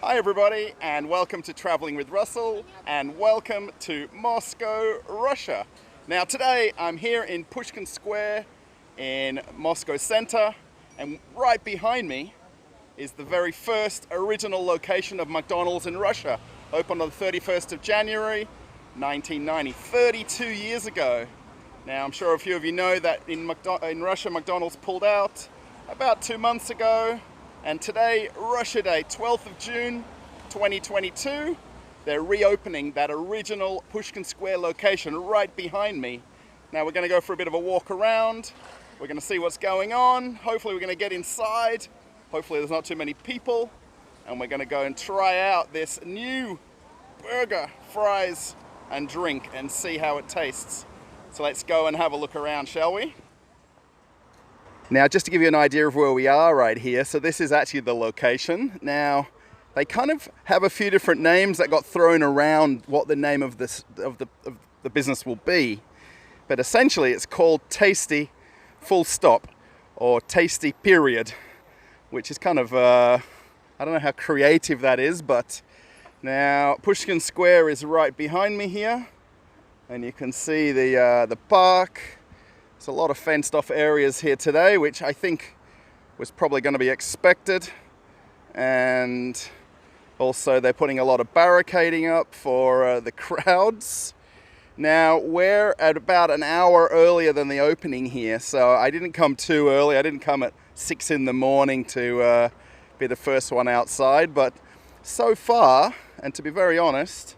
Hi everybody, and welcome to Traveling with Russell, and welcome to Moscow, Russia. Now today I'm here in Pushkin Square in Moscow Center, and right behind me is the very first original location of McDonald's in Russia, opened on the 31st of January 1990, 32 years ago. Now I'm sure a few of you know that in Russia McDonald's pulled out about 2 months ago. And today, Russia Day, 12th of June, 2022, they're reopening that original Pushkin Square location right behind me. Now we're going to go for a bit of a walk around. We're going to see what's going on. Hopefully we're going to get inside. Hopefully there's not too many people. And we're going to go and try out this new burger, fries, and drink and see how it tastes. So let's go and have a look around, shall we? Now, just to give you an idea of where we are right here, so this is actually the location. Now, they kind of have a few different names that got thrown around what the name of the business will be. But essentially, it's called Tasty Full Stop, or Tasty Period, which is kind of, I don't know how creative that is, but now Pushkin Square is right behind me here. And you can see the park. There's a lot of fenced off areas here today, which I think was probably going to be expected. And also they're putting a lot of barricading up for the crowds. Now we're at about an hour earlier than the opening here, so I didn't come too early. I didn't come at 6 in the morning to be the first one outside, but so far, and to be very honest,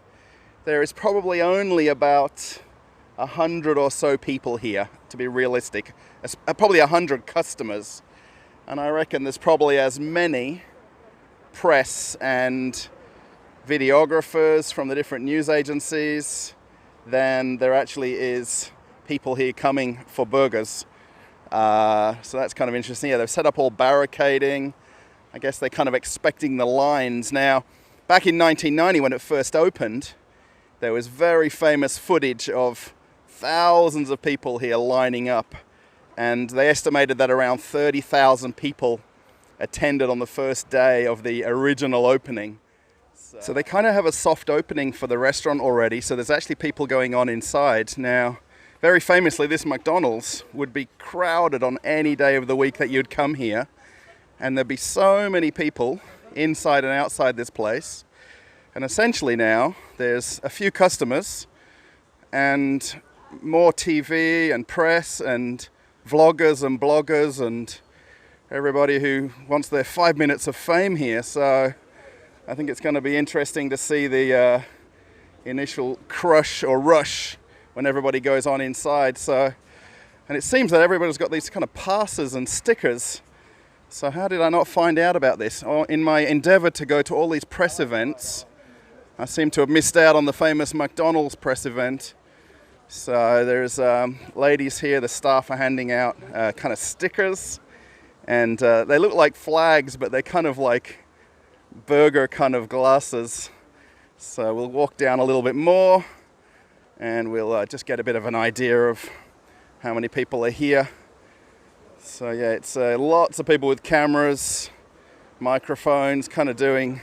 there is probably only about 100 or so people here, to be realistic. Probably 100 customers. And I reckon there's probably as many press and videographers from the different news agencies than there actually is people here coming for burgers. So that's kind of interesting. Yeah, they've set up all barricading. I guess they're kind of expecting the lines. Now, back in 1990 when it first opened, there was very famous footage of thousands of people here lining up, and they estimated that around 30,000 people attended on the first day of the original opening. So they kind of have a soft opening for the restaurant already, so there's actually people going on inside. Now, very famously, this McDonald's would be crowded on any day of the week that you'd come here, and there'd be so many people inside and outside this place. And essentially now, there's a few customers and more TV and press and vloggers and bloggers and everybody who wants their 5 minutes of fame here. So I think it's going to be interesting to see the initial crush or rush when everybody goes on inside. So, and it seems that everybody's got these kind of passes and stickers. So how did I not find out about this? In my endeavor to go to all these press events, I seem to have missed out on the famous McDonald's press event. So there's ladies here, the staff are handing out kind of stickers, and they look like flags, but they're kind of like burger kind of glasses. So we'll walk down a little bit more, and we'll just get a bit of an idea of how many people are here. So yeah, it's lots of people with cameras, microphones, kind of doing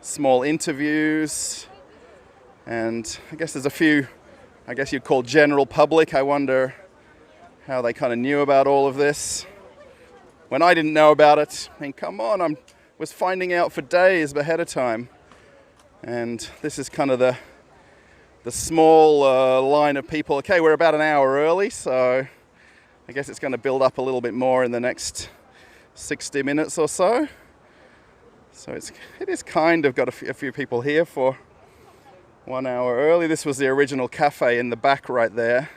small interviews, and I guess there's a few, I guess you'd call general public. I wonder how they kind of knew about all of this. When I didn't know about it, I mean, come on, I was finding out for days ahead of time. And this is kind of the small line of people. Okay, we're about an hour early, so I guess it's going to build up a little bit more in the next 60 minutes or so. So it is kind of got a few people here for 1 hour early. This was the original cafe in the back right there.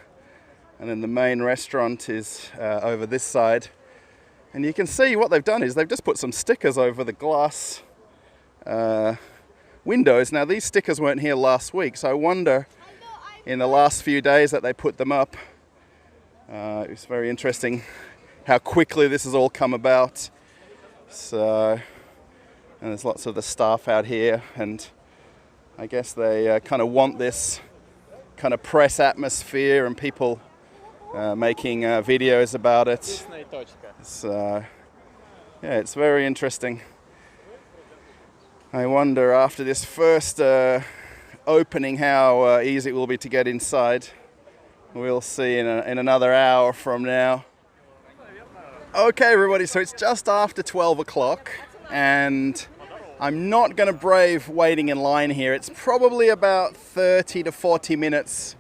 And then the main restaurant is over this side. And you can see what they've done is they've just put some stickers over the glass windows. Now these stickers weren't here last week, so I wonder in the last few days that they put them up. It was very interesting how quickly this has all come about. So, and there's lots of the staff out here, and I guess they kind of want this kind of press atmosphere and people making videos about it. So, yeah, it's very interesting. I wonder after this first opening how easy it will be to get inside. We'll see in another hour from now. Okay everybody, so it's just after 12 o'clock and I'm not going to brave waiting in line here. It's probably about 30 to 40 minutes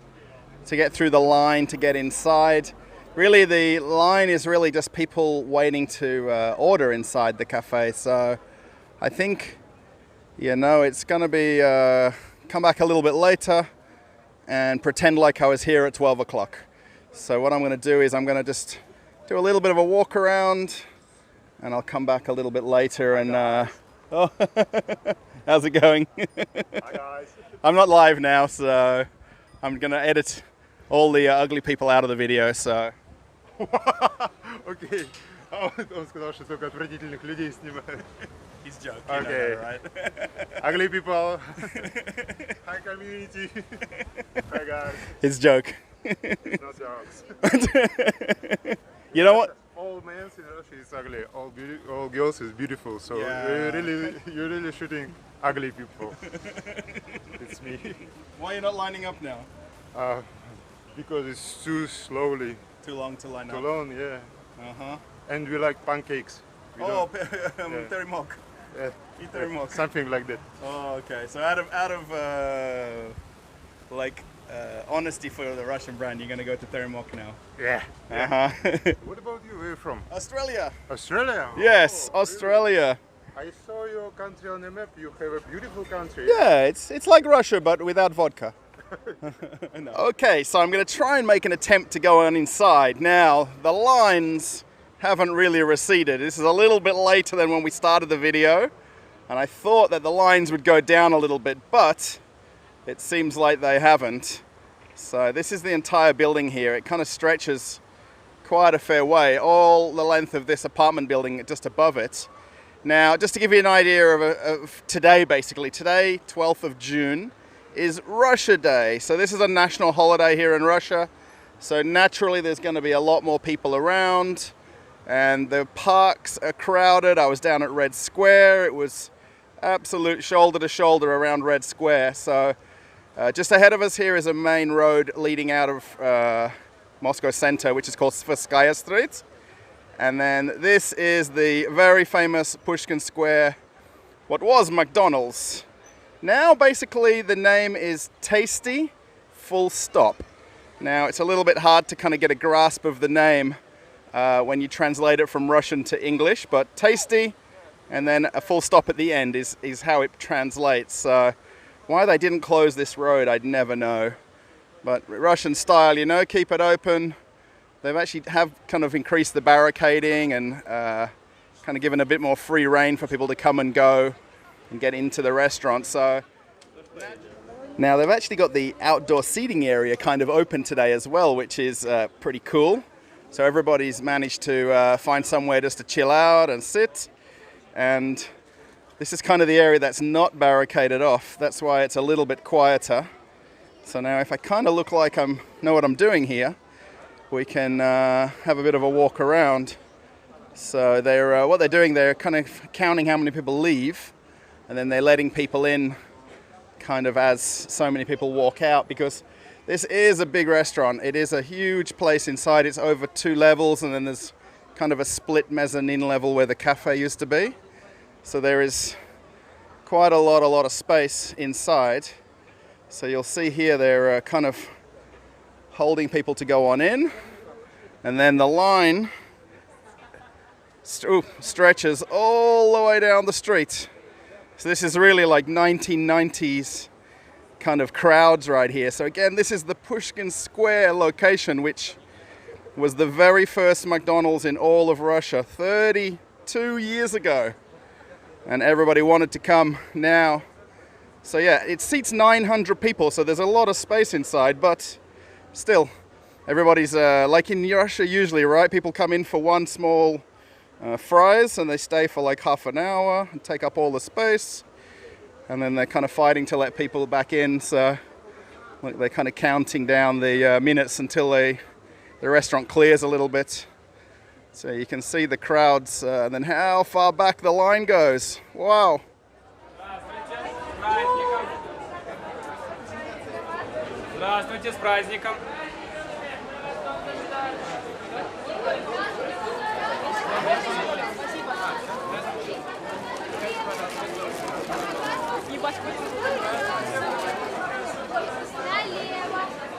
to get through the line to get inside. Really the line is really just people waiting to order inside the cafe. So I think, it's going to be come back a little bit later and pretend like I was here at 12 o'clock. So what I'm going to do is I'm going to just do a little bit of a walk around and I'll come back a little bit later and oh, how's it going? Hi guys. I'm not live now, so I'm going to edit all the ugly people out of the video, so. Окей. Он сказал, что только отвратительных людей снимают. He's joking, Okay. right? Ugly people. Hi community. Hi guys. His joke. It's not jokes. You know what? All men in Russia is ugly. All girls is beautiful. So Yeah. you're really shooting ugly people. It's me. Why are you not lining up now? Because it's too slowly. Too long to line Too up. long, yeah. Uh-huh. And we like pancakes. We Oh, don't- terimok. yeah, Eat terimok. something like that. Oh, okay. So out of honesty for the Russian brand, you're gonna go to terimok now. Yeah. Uh-huh. What about you? Where are you from? Australia. Australia? Yes, Oh, Australia. really? I saw your country on the map. You have a beautiful country. Yeah, it's like Russia, but without vodka. No. Okay, so I'm going to try and make an attempt to go on inside. Now, the lines haven't really receded. This is a little bit later than when we started the video, and I thought that the lines would go down a little bit, but it seems like they haven't. So this is the entire building here. It kind of stretches quite a fair way, all the length of this apartment building just above it. Now, just to give you an idea of today, basically, today, 12th of June, is Russia Day. So this is a national holiday here in Russia. So naturally there's going to be a lot more people around and the parks are crowded. I was down at Red Square. It was absolute shoulder to shoulder around Red Square. So just ahead of us here is a main road leading out of Moscow center, which is called Tverskaya Street. And then this is the very famous Pushkin Square, what was McDonald's. Now basically the name is Tasty, full stop. Now it's a little bit hard to kind of get a grasp of the name when you translate it from Russian to English, but Tasty and then a full stop at the end is how it translates. So why they didn't close this road, I'd never know. But Russian style, keep it open. They've actually have kind of increased the barricading and kind of given a bit more free rein for people to come and go and get into the restaurant. So now they've actually got the outdoor seating area kind of open today as well, which is pretty cool. So everybody's managed to find somewhere just to chill out and sit. And this is kind of the area that's not barricaded off. That's why it's a little bit quieter. So now if I kind of look like I know what I'm doing here, we can have a bit of a walk around. So what they're doing, they're kind of counting how many people leave, and then they're letting people in kind of as so many people walk out, because this is a big restaurant. It is a huge place inside. It's over 2 levels, and then there's kind of a split mezzanine level where the cafe used to be. So there is quite a lot of space inside. So you'll see here they're kind of holding people to go on in, and then the line stretches all the way down the street. So this is really like 1990s kind of crowds right here. So again, this is the Pushkin Square location, which was the very first McDonald's in all of Russia 32 years ago. And everybody wanted to come now. So yeah, it seats 900 people, so there's a lot of space inside, but still, everybody's like in Russia usually, right? People come in for one small fries and they stay for like half an hour and take up all the space, and then they're kind of fighting to let people back in. So like, they're kind of counting down the minutes until the restaurant clears a little bit. So you can see the crowds and then how far back the line goes. Wow. Здравствуйте, с праздником. Налево,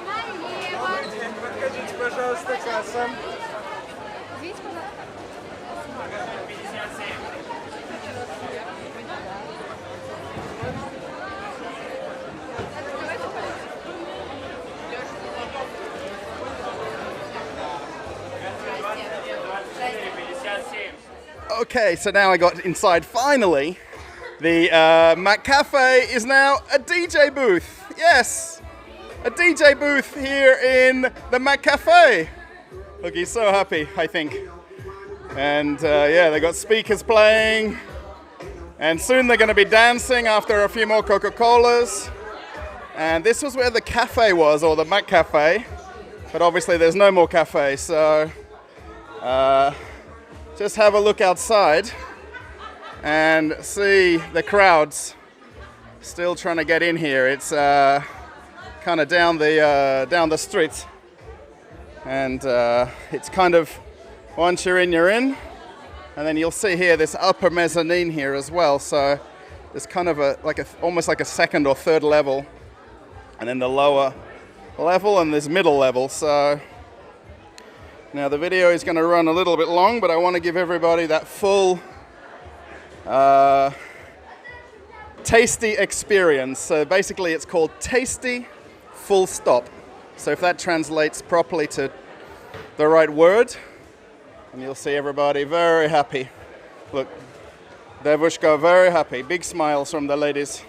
налево. Подходите, пожалуйста, касса. Видите, пожалуйста? Okay, so now I got inside finally. The McCafe is now a DJ booth. Yes, a DJ booth here in the McCafe. Look, he's so happy, I think. And yeah, they got speakers playing. And soon they're going to be dancing after a few more Coca-Colas. And this was where the cafe was, or the McCafe. But obviously there's no more cafe, so just have a look outside and see the crowds still trying to get in here. It's kind of down the street, and it's kind of, once you're in, you're in. And then you'll see here this upper mezzanine here as well. So there's kind of almost like a second or third level, and then the lower level and this middle level. So now the video is going to run a little bit long, but I want to give everybody that full tasty experience. So basically it's called tasty full stop. So if that translates properly to the right word, and you'll see everybody very happy. Look, Devushka very happy. Big smiles from the ladies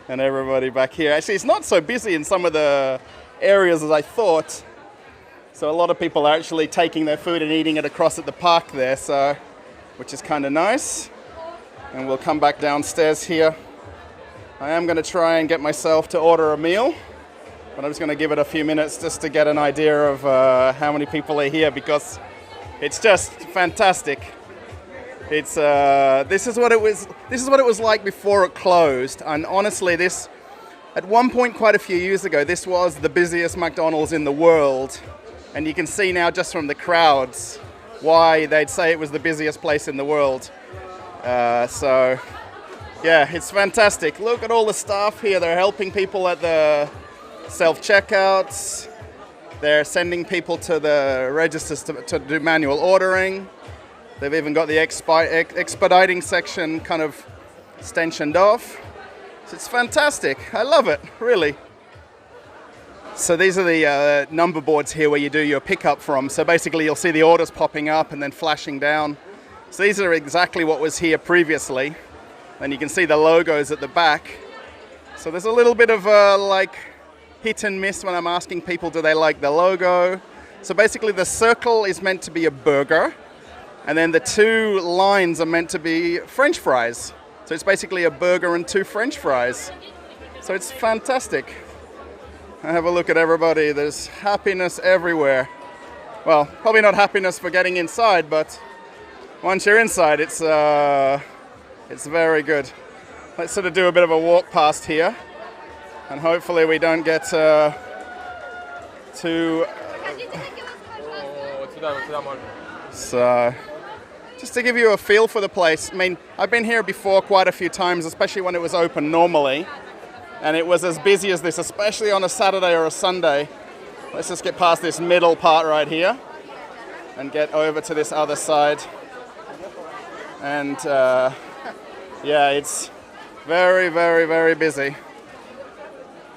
and everybody back here. Actually, it's not so busy in some of the areas as I thought. So a lot of people are actually taking their food and eating it across at the park there, so which is kind of nice. And we'll come back downstairs here. I am going to try and get myself to order a meal, but I'm just going to give it a few minutes just to get an idea of how many people are here, because it's just fantastic. It's this is what it was like before it closed. And honestly, this at one point quite a few years ago, this was the busiest McDonald's in the world. And you can see now just from the crowds why they'd say it was the busiest place in the world. So yeah, it's fantastic. Look at all the staff here. They're helping people at the self-checkouts. They're sending people to the registers to do manual ordering. They've even got the expediting section kind of stanchioned off. So it's fantastic. I love it, really. So these are the number boards here where you do your pickup from. So basically you'll see the orders popping up and then flashing down. So these are exactly what was here previously. And you can see the logos at the back. So there's a little bit of like hit and miss when I'm asking people, do they like the logo? So basically the circle is meant to be a burger, and then the two lines are meant to be French fries. So it's basically a burger and two French fries. So it's fantastic. Have a look at everybody. There's happiness everywhere. Well, probably not happiness for getting inside, but once you're inside, it's very good. Let's sort of do a bit of a walk past here, and hopefully we don't get too... So, just to give you a feel for the place, I mean, I've been here before quite a few times, especially when it was open normally, and it was as busy as this, especially on a Saturday or a Sunday. Let's just get past this middle part right here and get over to this other side. And yeah, it's very, very, very busy.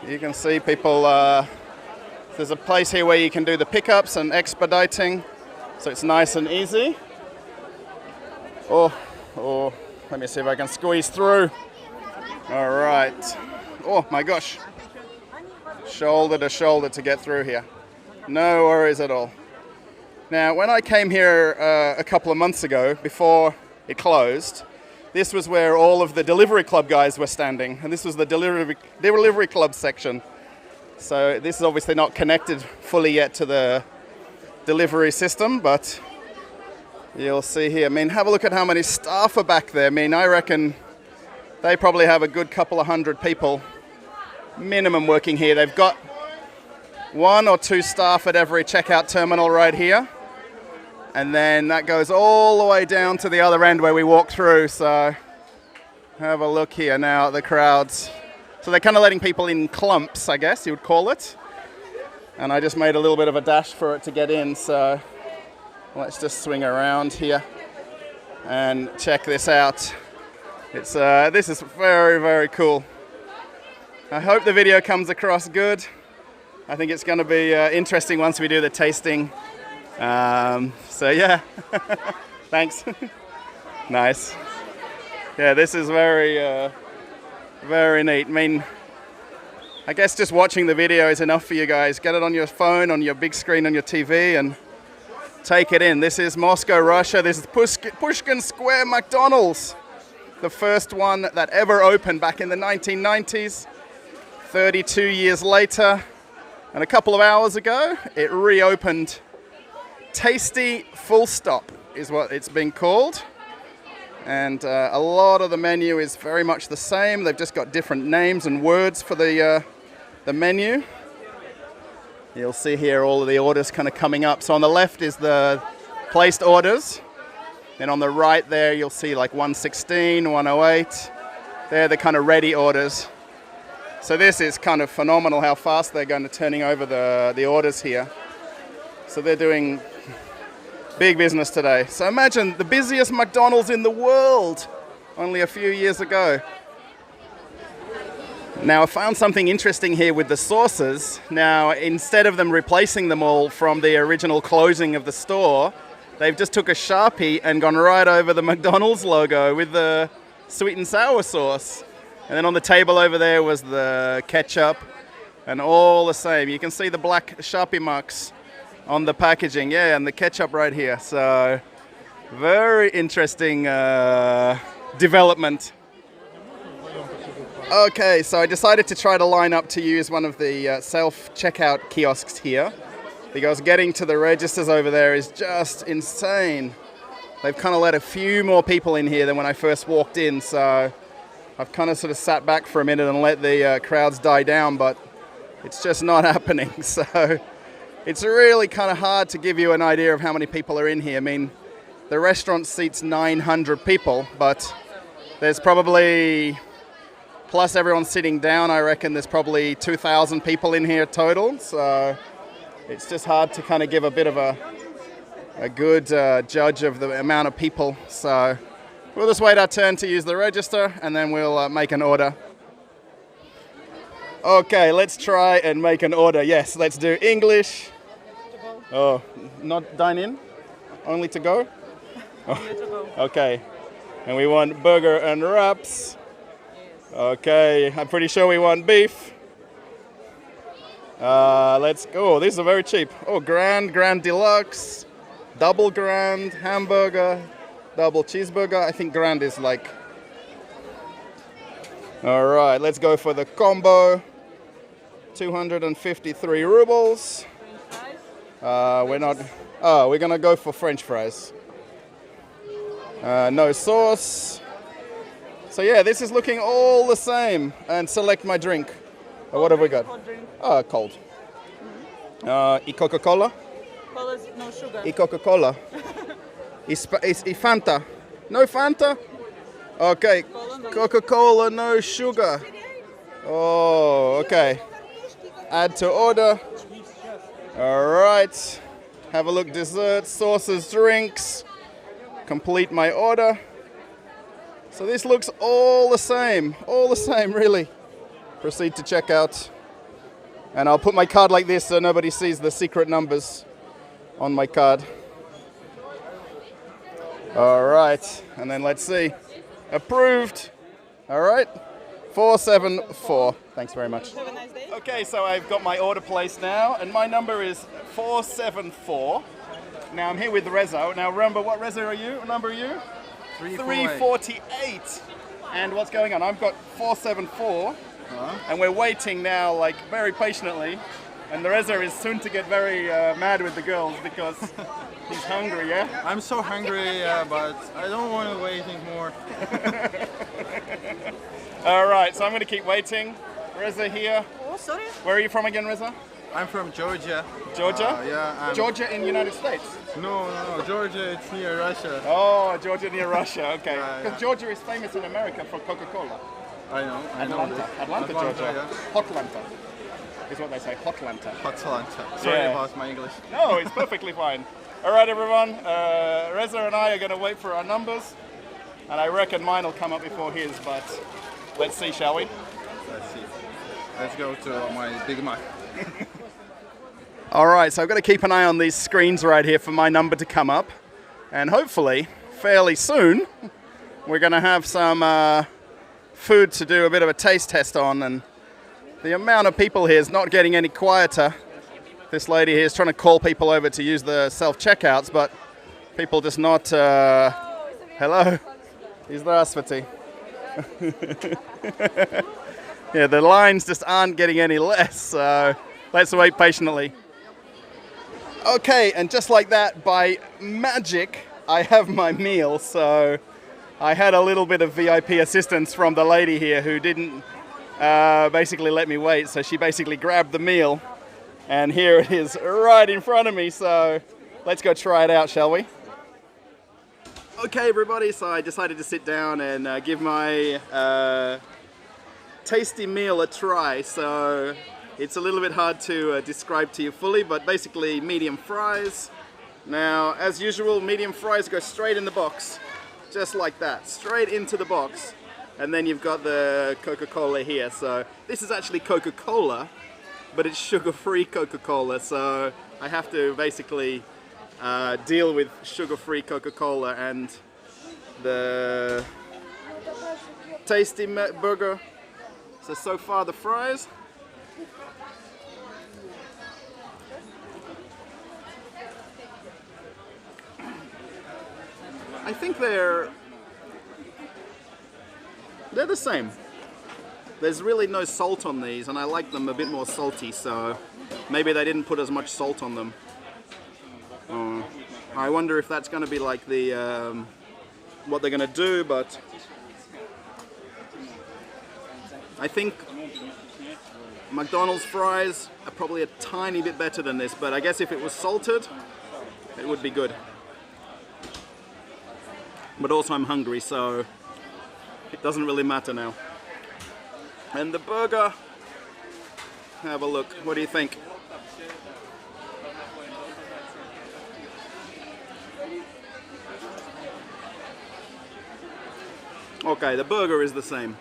You can see people, there's a place here where you can do the pickups and expediting, so it's nice and easy. Oh, let me see if I can squeeze through. All right. Oh my gosh. Shoulder to shoulder to get through here. No worries at all. Now, when I came here a couple of months ago, before it closed, this was where all of the delivery club guys were standing, and this was the delivery club section. So this is obviously not connected fully yet to the delivery system, but you'll see here. I mean, have a look at how many staff are back there. I mean, I reckon they probably have a good couple of hundred people minimum working here. They've got 1 or 2 staff at every checkout terminal right here. And then that goes all the way down to the other end where we walk through. So have a look here now at the crowds. So they're kind of letting people in clumps, I guess you would call it. And I just made a little bit of a dash for it to get in. So let's just swing around here and check this out. It's this is very, very cool. I hope the video comes across good. I think it's going to be interesting once we do the tasting. So yeah, thanks. Nice. Yeah, this is very, very neat. I mean, I guess just watching the video is enough for you guys. Get it on your phone, on your big screen on your TV, and take it in. This is Moscow, Russia. This is Pushkin Square McDonald's. The first one that ever opened back in the 1990s. 32 years later, and a couple of hours ago, it reopened. Tasty Full Stop is what it's been called. And a lot of the menu is very much the same. They've just got different names and words for the menu. You'll see here all of the orders kind of coming up. So on the left is the placed orders. Then on the right there, you'll see like 116, 108. They're the kind of ready orders. So this is kind of phenomenal how fast they're going to turning over the orders here. So they're doing big business today. So imagine the busiest McDonald's in the world only a few years ago. Now I found something interesting here with the sauces. Now instead of them replacing them all from the original closing of the store, they've just took a Sharpie and gone right over the McDonald's logo with the sweet and sour sauce. And then on the table over there was the ketchup, and all the same. You can see the black Sharpie marks on the packaging, yeah, and the ketchup right here. So very interesting development. Okay, so I decided to try to line up to use one of the self-checkout kiosks here, because getting to the registers over there is just insane. They've kind of let a few more people in here than when I first walked in, so I've kind of sort of sat back for a minute and let the crowds die down, but it's just not happening. So it's really kind of hard to give you an idea of how many people are in here. I mean, the restaurant seats 900 people, but there's probably, plus everyone sitting down, I reckon there's probably 2,000 people in here total. So it's just hard to kind of give a bit of a good judge of the amount of people. So we'll just wait our turn to use the register, and then we'll make an order. Okay, let's try and make an order. Yes, let's do English. Oh, not dine in? Only to go? Oh, okay. And we want burger and wraps. Okay, I'm pretty sure we want beef. Let's go. These are very cheap. Oh, grand deluxe, double grand, hamburger, double cheeseburger. I think grand is like... All right, let's go for the combo. 253 rubles. We're not... Oh, we're gonna go for French fries. No sauce. So yeah, this is looking all the same. And select my drink. What have we got? Cold. E Coca-Cola? Cola, no sugar. E Coca-Cola. E Fanta. No Fanta? Okay. Coca-Cola, no sugar. Oh, okay. Add to order. All right. Have a look. Desserts, sauces, drinks. Complete my order. So this looks all the same. All the same, really. Proceed to checkout. And I'll put my card like this so nobody sees the secret numbers on my card. All right. And then let's see. Approved. All right. 474. Thanks very much. Have a nice day. Okay, so I've got my order placed now, and my number is 474. Now I'm here with Reza. Now remember, what Reza are you? What number are you? 348. And what's going on? I've got 474, and we're waiting now, like very patiently. And the Reza is soon to get very mad with the girls because he's hungry, yeah? I'm so hungry, but I don't want to wait anymore. All right, so I'm going to keep waiting. Reza here. Oh, sorry. Where are you from again, Reza? I'm from Georgia. Georgia? Yeah. Georgia in the United States? No. Georgia, it's near Russia. Oh, Georgia near Russia, okay. Yeah, Because Georgia is famous in America for Coca-Cola. I know. Atlanta, Georgia. Yeah. Hotlanta is what they say, Hotlanta. Atlanta. Sorry Yeah. about my English. No, it's perfectly fine. All right, everyone. Reza and I are going to wait for our numbers. And I reckon mine will come up before his, but let's see, shall we? Let's see. Let's go to my Big Mac. All right, so I've got to keep an eye on these screens right here for my number to come up. And hopefully, fairly soon, we're going to have some food to do a bit of a taste test on. And the amount of people here is not getting any quieter. This lady here is trying to call people over to use the self-checkouts, but people just not... Hello. Здравствуйте. Yeah, the lines just aren't getting any less, so let's wait patiently. Okay, and just like that, by magic, I have my meal, so I had a little bit of VIP assistance from the lady here who didn't basically let me wait, so she basically grabbed the meal, and here it is right in front of me, so let's go try it out, shall we? Okay, everybody, so I decided to sit down and give my tasty meal a try. So it's a little bit hard to describe to you fully, but basically medium fries. Now, as usual, medium fries go straight in the box, just like that, straight into the box. And then you've got the Coca-Cola here. So this is actually Coca-Cola, but it's sugar-free Coca-Cola. So I have to basically deal with sugar-free Coca-Cola and the tasty burger. So far the fries. I think they're the same. There's really no salt on these, and I like them a bit more salty, so maybe they didn't put as much salt on them. I wonder if that's going to be like the what they're going to do, but I think McDonald's fries are probably a tiny bit better than this, but I guess if it was salted, it would be good. But also I'm hungry, so it doesn't really matter now. And the burger, have a look. What do you think? Okay, the burger is the same.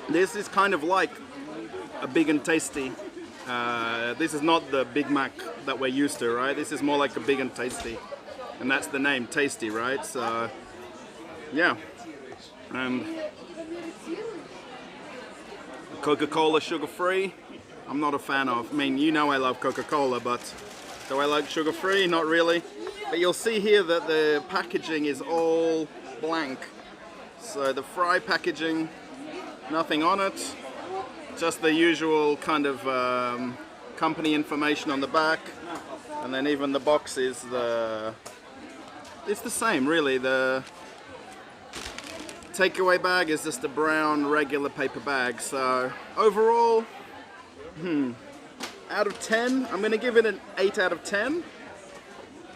This is kind of like a big and tasty. This is not the Big Mac that we're used to, right? This is more like a big and tasty. And that's the name, tasty, right? So, yeah. And Coca-Cola sugar-free, I'm not a fan of. I mean, you know I love Coca-Cola, but do I like sugar-free? Not really. But you'll see here that the packaging is all blank. So the fry packaging, nothing on it. Just the usual kind of company information on the back. And then even the box is it's the same, really. The takeaway bag is just a brown regular paper bag. So overall, out of 10, I'm going to give it an 8 out of 10.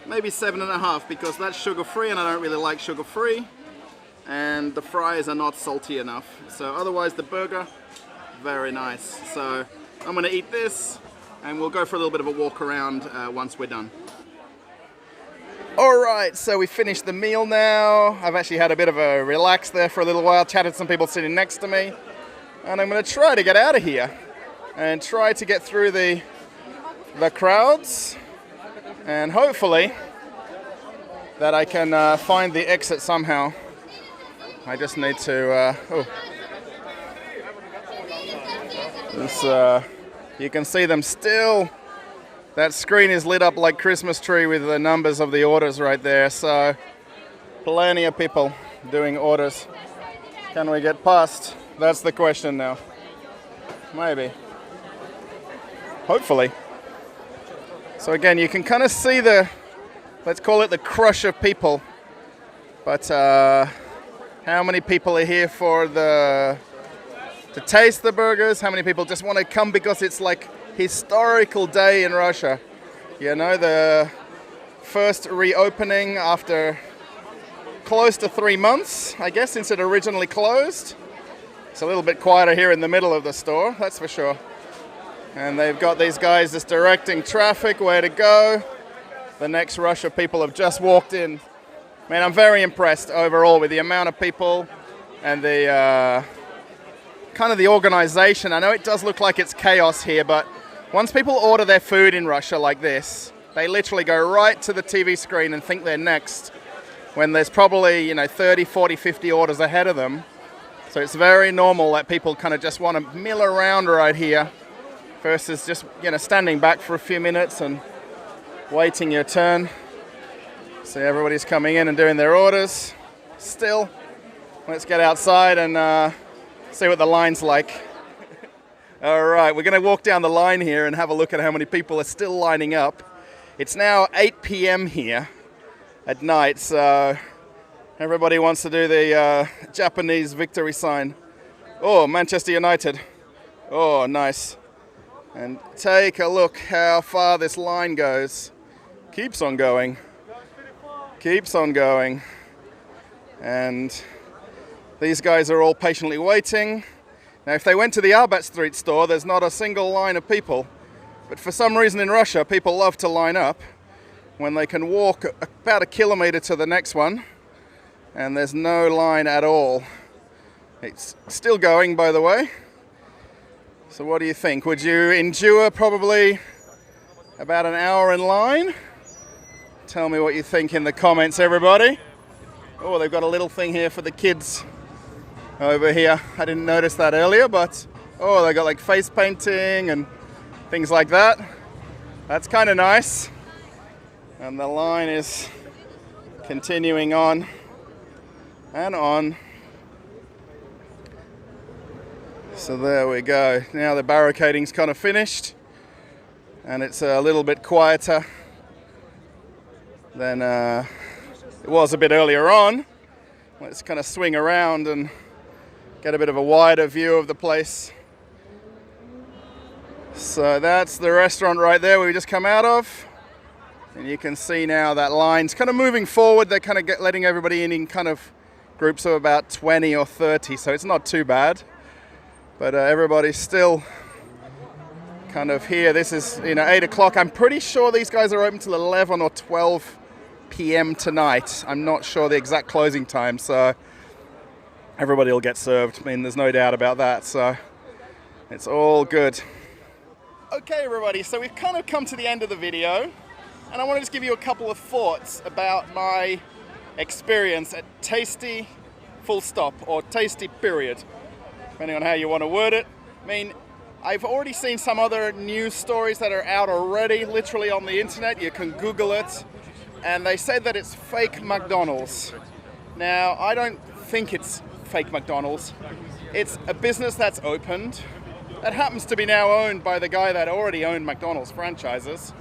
Maybe 7.5, because that's sugar-free and I don't really like sugar-free. And the fries are not salty enough. So otherwise the burger, very nice. So I'm going to eat this and we'll go for a little bit of a walk around once we're done. Alright, so we finished the meal now. I've actually had a bit of a relax there for a little while, chatted to some people sitting next to me. And I'm going to try to get out of here and try to get through the crowds. And hopefully that I can find the exit somehow. I just need to, you can see them still. That screen is lit up like Christmas tree with the numbers of the orders right there. So plenty of people doing orders. Can we get past? That's the question now. Maybe. Hopefully. So again, you can kind of see the, let's call it the crush of people. But How many people are here to taste the burgers? How many people just want to come because it's like historical day in Russia? You know, the first reopening after close to 3 months, I guess, since it originally closed. It's a little bit quieter here in the middle of the store, that's for sure. And they've got these guys just directing traffic, where to go. The next rush of people have just walked in. Man, I'm very impressed overall with the amount of people and the kind of the organization. I know it does look like it's chaos here, but once people order their food in Russia like this, they literally go right to the TV screen and think they're next, when there's probably, 30, 40, 50 orders ahead of them. So it's very normal that people kind of just want to mill around right here versus just, standing back for a few minutes and waiting your turn. So everybody's coming in and doing their orders. Still, let's get outside and see what the line's like. All right, we're going to walk down the line here and have a look at how many people are still lining up. It's now 8 p.m. here at night, so everybody wants to do the Japanese victory sign. Oh, Manchester United. Oh, nice. And take a look how far this line goes. Keeps on going. Keeps on going. And these guys are all patiently waiting. Now, if they went to the Arbat Street store, there's not a single line of people. But for some reason in Russia, people love to line up when they can walk about a kilometer to the next one, and there's no line at all. It's still going, by the way. So what do you think? Would you endure probably about an hour in line? Tell me what you think in the comments, everybody. Oh, they've got a little thing here for the kids over here. I didn't notice that earlier, but oh, they got like face painting and things like that. That's kind of nice. And the line is continuing on and on. So there we go. Now the barricading's kind of finished and it's a little bit quieter than it was a bit earlier on. Let's kind of swing around and get a bit of a wider view of the place. So that's the restaurant right there we just come out of. And you can see now that line's kind of moving forward. They're kind of letting everybody in kind of groups of about 20 or 30, so it's not too bad. But everybody's still kind of here. This is, 8 o'clock. I'm pretty sure these guys are open till 11 or 12 p.m. tonight. I'm not sure the exact closing time, so everybody will get served. I mean, there's no doubt about that, so it's all good. Okay, everybody, so we've kind of come to the end of the video, and I want to just give you a couple of thoughts about my experience at Tasty full stop, or Tasty period, depending on how you want to word it. I mean, I've already seen some other news stories that are out already, literally on the internet. You can Google it, and they say that it's fake McDonald's. Now, I don't think it's fake McDonald's. It's a business that's opened. That happens to be now owned by the guy that already owned McDonald's franchises,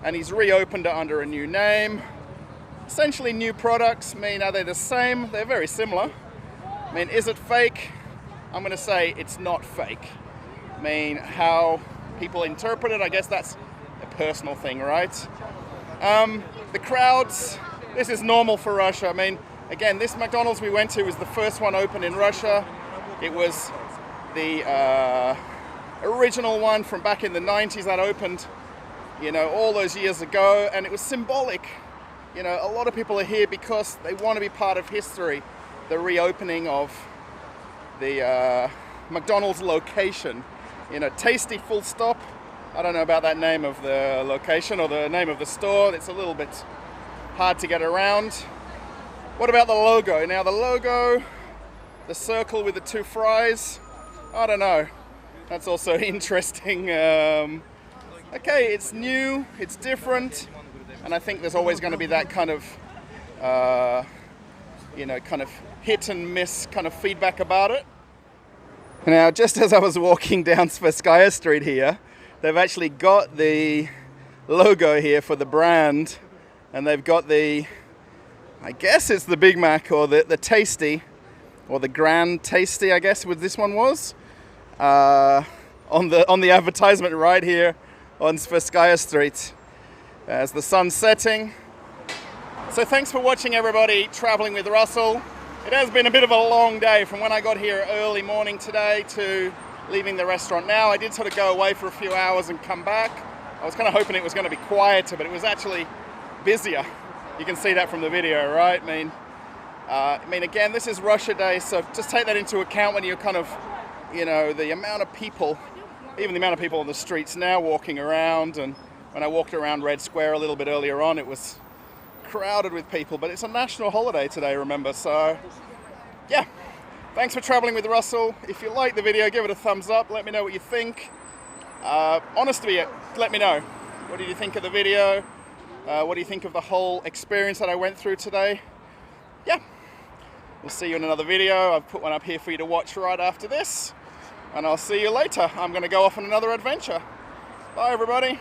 and he's reopened it under a new name. Essentially new products. I mean, are they the same? They're very similar. I mean, is it fake? I'm going to say it's not fake. I mean, how people interpret it, I guess that's a personal thing, right? The crowds, this is normal for Russia. I mean, again, this McDonald's we went to was the first one open in Russia. It was the original one from back in the 90s that opened, all those years ago, and it was symbolic. A lot of people are here because they want to be part of history, the reopening of the McDonald's location. Tasty full stop. I don't know about that name of the location or the name of the store. It's a little bit hard to get around. What about the logo? Now the logo, the circle with the two fries, I don't know. That's also interesting. Okay, it's new, it's different, and I think there's always going to be that kind of, kind of hit and miss kind of feedback about it. Now, just as I was walking down Sverskaya Street here, they've actually got the logo here for the brand, and they've got the, I guess it's the Big Mac or the Tasty or the Grand Tasty, I guess, what this one was, on the advertisement right here on Sverskaya Street as the sun's setting. So thanks for watching, everybody, Traveling with Russell. It has been a bit of a long day from when I got here early morning today to leaving the restaurant now. I did sort of go away for a few hours and come back. I was kind of hoping it was going to be quieter, but it was actually busier. You can see that from the video, right? I mean, again, this is Russia Day, so just take that into account when you're kind of, you know, the amount of people, even the amount of people on the streets now walking around. And when I walked around Red Square a little bit earlier on, it was crowded with people, but it's a national holiday today, remember? So, yeah, thanks for traveling with Russell. If you like the video, give it a thumbs up. Let me know what you think. Honestly, let me know. What did you think of the video? What do you think of the whole experience that I went through today? Yeah, we'll see you in another video. I've put one up here for you to watch right after this, and I'll see you later. I'm going to go off on another adventure. Bye, everybody.